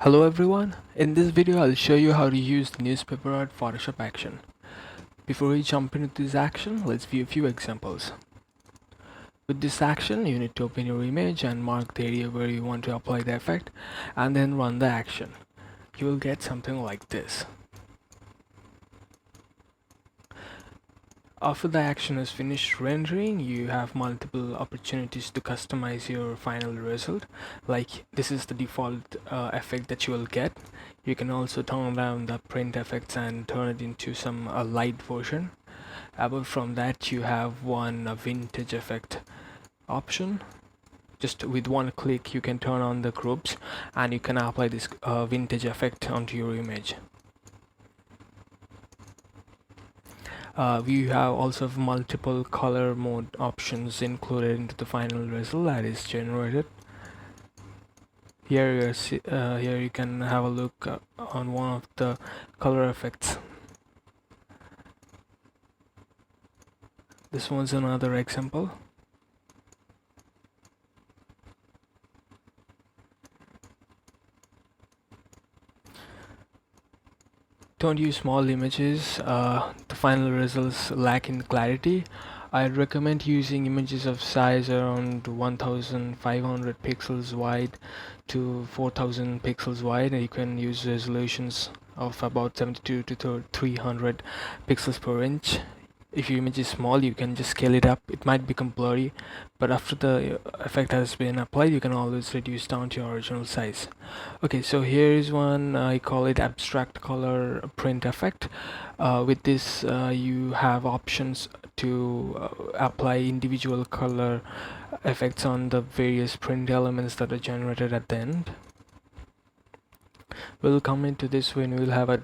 Hello everyone, in this video I'll show you how to use the newspaper at Photoshop action. Before we jump into this action, let's view a few examples. With this action, you need to open your image and mark the area where you want to apply the effect and then run the action. You will get something like this. After the action is finished rendering, you have multiple opportunities to customize your final result. Like this is the default effect that you will get. You can also turn down the print effects and turn it into some light version. Apart from that, you have one vintage effect option. Just with one click you can turn on the groups and you can apply this vintage effect onto your image. We have also multiple color mode options included into the final result that is generated. Here you can have a look on one of the color effects. This one's another example. Don't use small images, the final results lack in clarity. I'd recommend using images of size around 1500 pixels wide to 4000 pixels wide. You can use resolutions of about 72 to 300 pixels per inch. If your image is small, you can just scale it up. It might become blurry, but after the effect has been applied, you can always reduce down to your original size. Okay, so here is one, I call it abstract color print effect. With this, you have options to apply individual color effects on the various print elements that are generated at the end. We'll come into this when we'll have a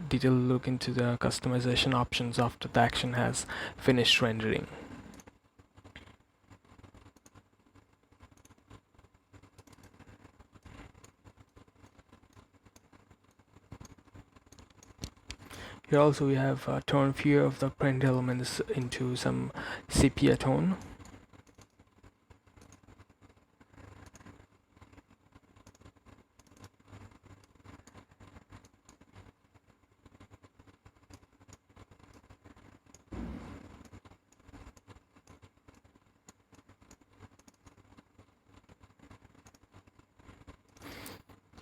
detailed look into the customization options after the action has finished rendering. Here also we have tone few of the print elements into some sepia tone.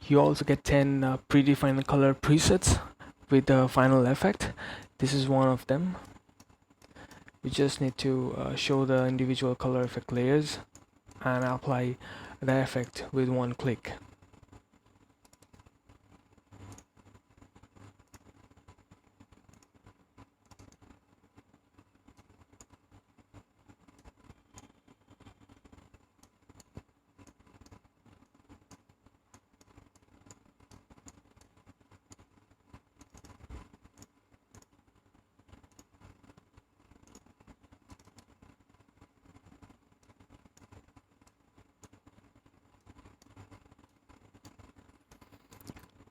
You also get 10 predefined color presets with the final effect. This is one of them. We just need to show the individual color effect layers and apply the effect with one click.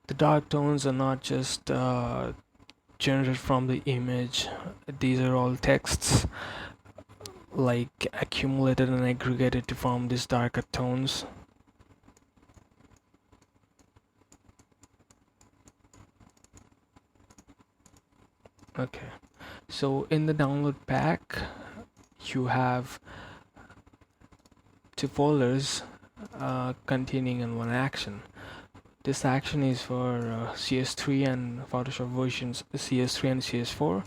The dark tones are not just generated from the image. These are all texts like accumulated and aggregated to form these darker tones. Okay, so in the download pack you have two folders containing in one action. This action is for CS3 and Photoshop versions CS3 and CS4,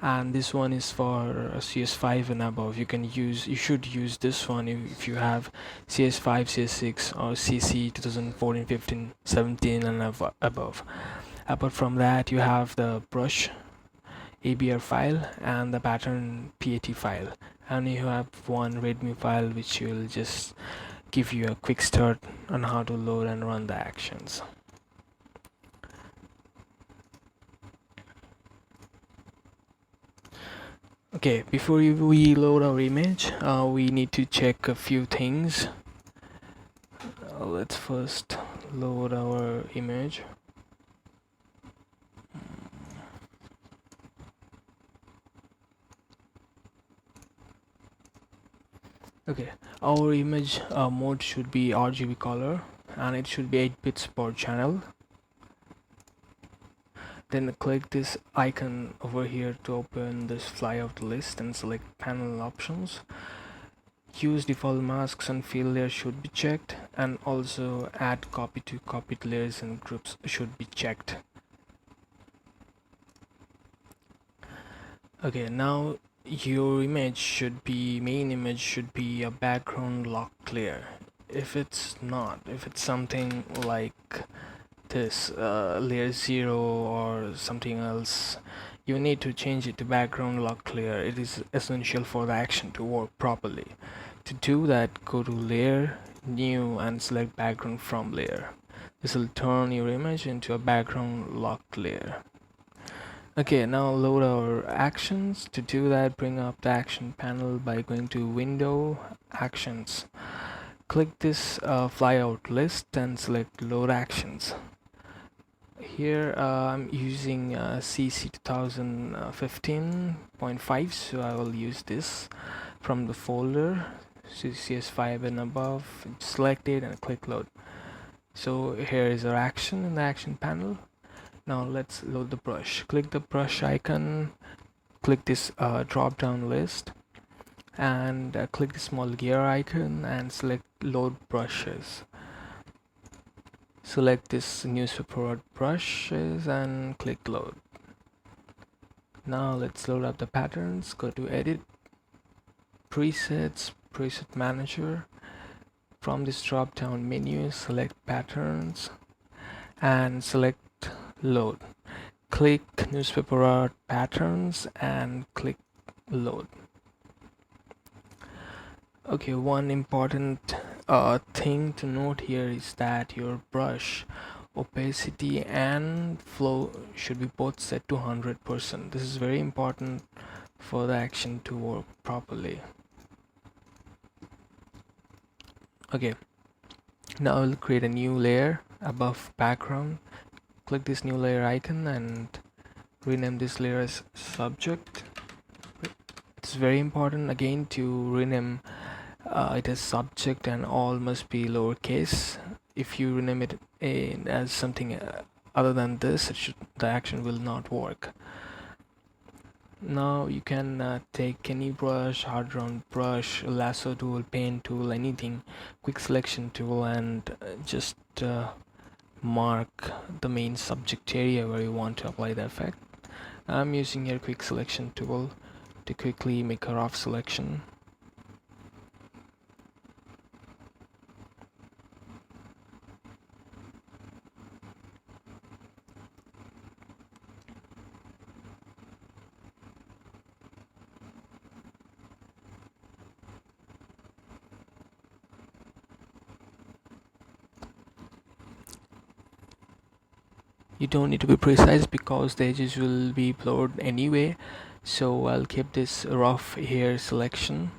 and this one is for CS5 and above. You should use this one if you have CS5, CS6 or CC 2014, 15, 17 and above. Apart from that, you have the brush ABR file and the pattern PAT file, and you have one readme file which will just give you a quick start on how to load and run the actions. Okay, before we load our image, we need to check a few things. Let's first load our image. Okay, our image mode should be RGB color, and it should be 8 bits per channel. Then click this icon over here to open this flyout list and select panel options. Use default masks and fill layer should be checked, and also add copy to copied layers and groups should be checked. Okay, now your image should be, main image should be a background lock clear. If it's not, if it's something like this layer 0 or something else, you need to change it to background lock clear. It is essential for the action to work properly. To do that, go to layer, new, and select background from layer. This will turn your image into a background locked layer. Okay, now load our actions. To do that, bring up the action panel by going to window, actions. Click this flyout list and select load actions. Here I'm using CC 2015.5, so I will use this from the folder CCS5 and above. Select it and click load. So here is our action in the action panel. Now let's load the brush. Click the brush icon, click this drop down list, and click the small gear icon and select load brushes. Select this newspaper brushes and click load. Now let's load up the patterns. Go to edit, presets, preset manager. From this drop down menu, select patterns and select load. Click newspaper art patterns and click load. Okay, one important thing to note here is that your brush opacity and flow should be both set to 100%. This is very important for the action to work properly. Okay, now I'll create a new layer above background. Click this new layer icon and rename this layer as subject. It's very important again to rename it as subject, and all must be lowercase. If you rename it as something other than this, the action will not work. Now you can take any brush, hard round brush, lasso tool, pen tool, anything, quick selection tool, and just mark the main subject area where you want to apply the effect. I'm using here quick selection tool to quickly make a rough selection. You don't need to be precise because the edges will be blurred anyway, so I'll keep this rough here selection.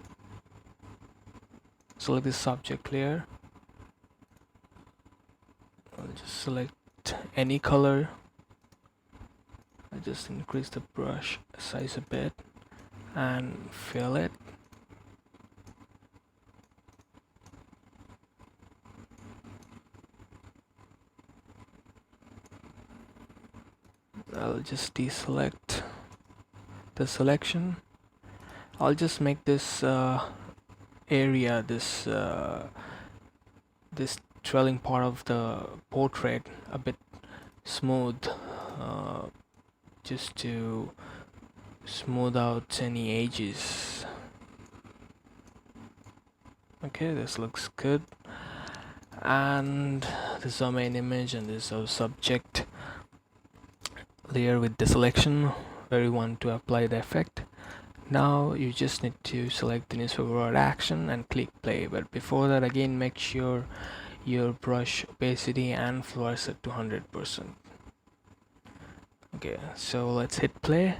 Select the subject layer. I'll just select any color. I just increase the brush size a bit and fill it. I'll just deselect the selection. I'll just make this area, this trailing part of the portrait a bit smooth, just to smooth out any edges. Okay, this looks good. And this is our main image, and this is our subject layer with the selection where you want to apply the effect. Now you just need to select the newspaper art action and click play, but before that, again, make sure your brush opacity and flow are set to 100%. Okay, so let's hit play.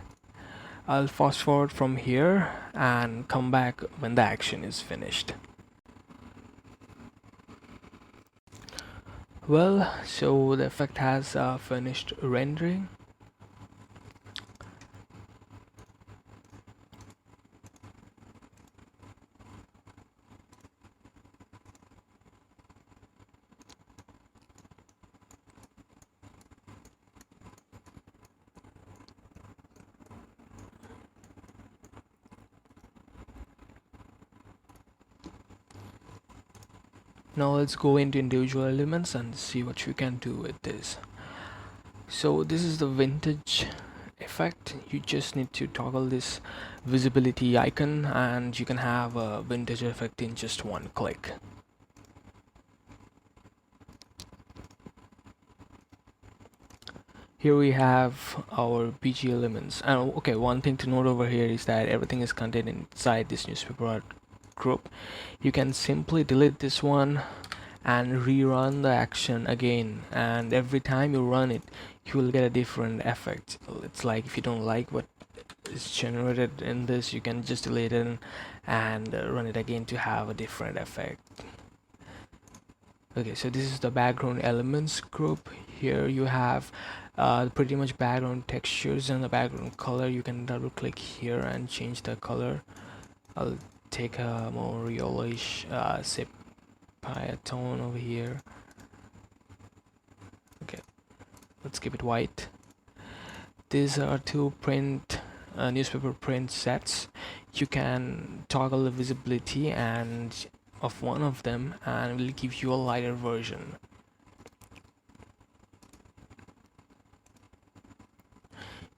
I'll fast forward from here and come back when the action is finished. Well, so the effect has finished rendering. Now let's go into individual elements and see what you can do with this. So this is the vintage effect. You just need to toggle this visibility icon and you can have a vintage effect in just one click. Here we have our BG elements. And okay, one thing to note over here is that everything is contained inside this newspaper art group. You can simply delete this one and rerun the action again, and every time you run it you will get a different effect. It's like if you don't like what is generated in this, you can just delete it and run it again to have a different effect. Okay, so this is the background elements group. Here you have pretty much background textures and the background color. You can double click here and change the color. I'll take a more realish sepia tone over here. Okay, let's keep it white. These are two print newspaper print sets. You can toggle the visibility and of one of them and will give you a lighter version.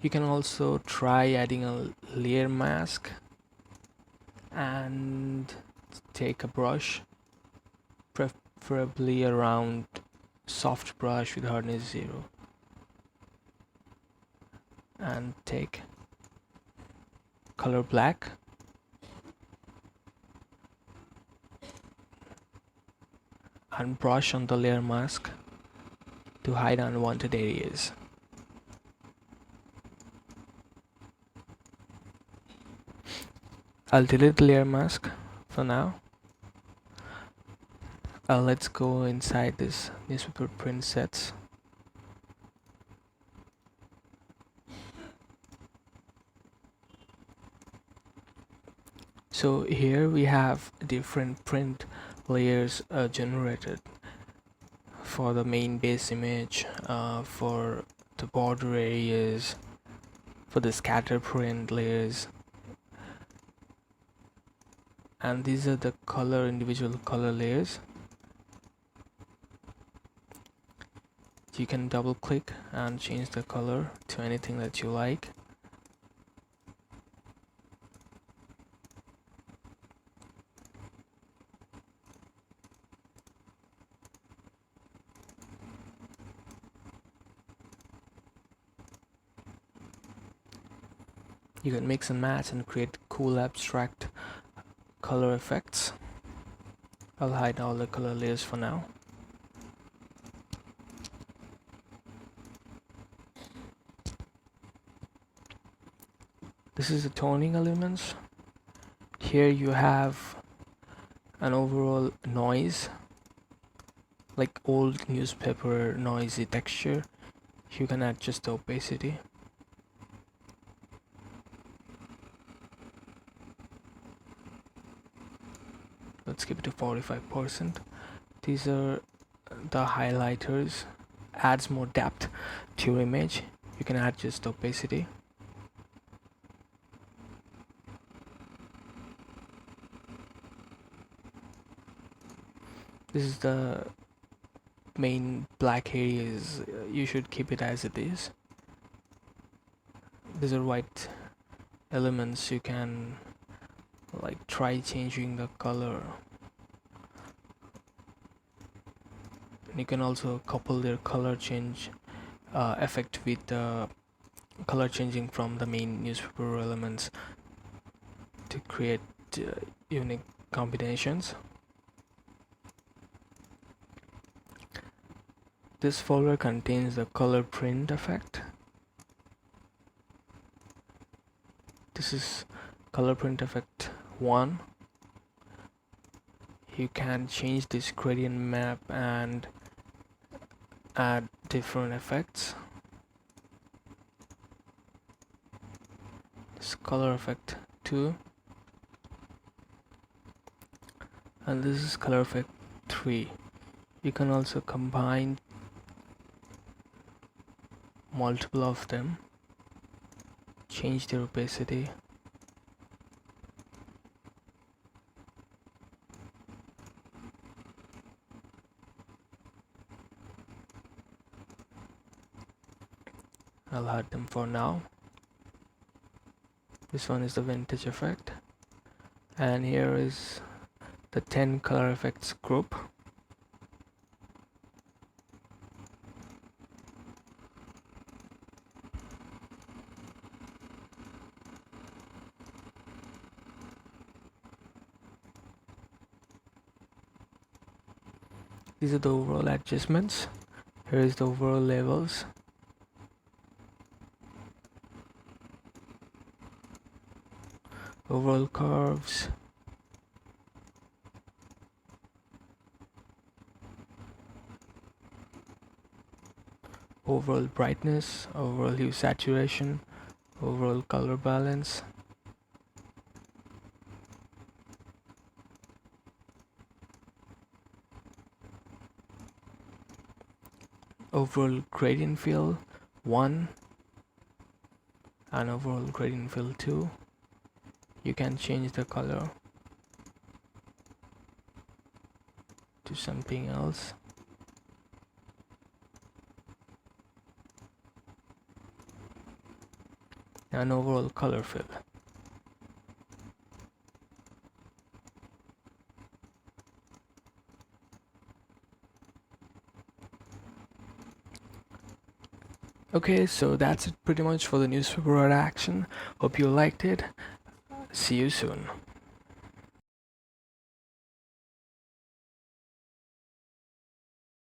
You can also try adding a layer mask and take a brush, preferably around soft brush with hardness 0, and take color black and brush on the layer mask to hide unwanted areas. I'll delete the layer mask for now. Let's go inside this newspaper print sets. So here we have different print layers generated for the main base image, for the border areas, for the scatter print layers, and these are the individual color layers. You can double click and change the color to anything that you like. You can mix and match and create cool abstract color effects. I'll hide all the color layers for now. This is the toning elements. Here you have an overall noise, like old newspaper noisy texture. You can adjust the opacity. Let's keep it to 45%. These are the highlighters. Adds more depth to your image. You can adjust the opacity. This is the main black areas. You should keep it as it is. These are white elements. You can like try changing the color. And you can also couple their color change effect with the color changing from the main newspaper elements to create unique combinations. This folder contains the color print effect. This is color print effect 1. You can change this gradient map and add different effects. This color effect 2, and this is color effect 3. You can also combine multiple of them, change their opacity. I'll hide them for now. This one is the vintage effect, and here is the 10 color effects group. These are the overall adjustments. Here is the overall levels. Overall curves. Overall brightness, overall hue saturation, overall color balance. Overall gradient fill 1 and overall gradient fill 2. You can change the color to something else. And overall color fill. Okay, so that's it pretty much for the newspaper art action. Hope you liked it. See you soon.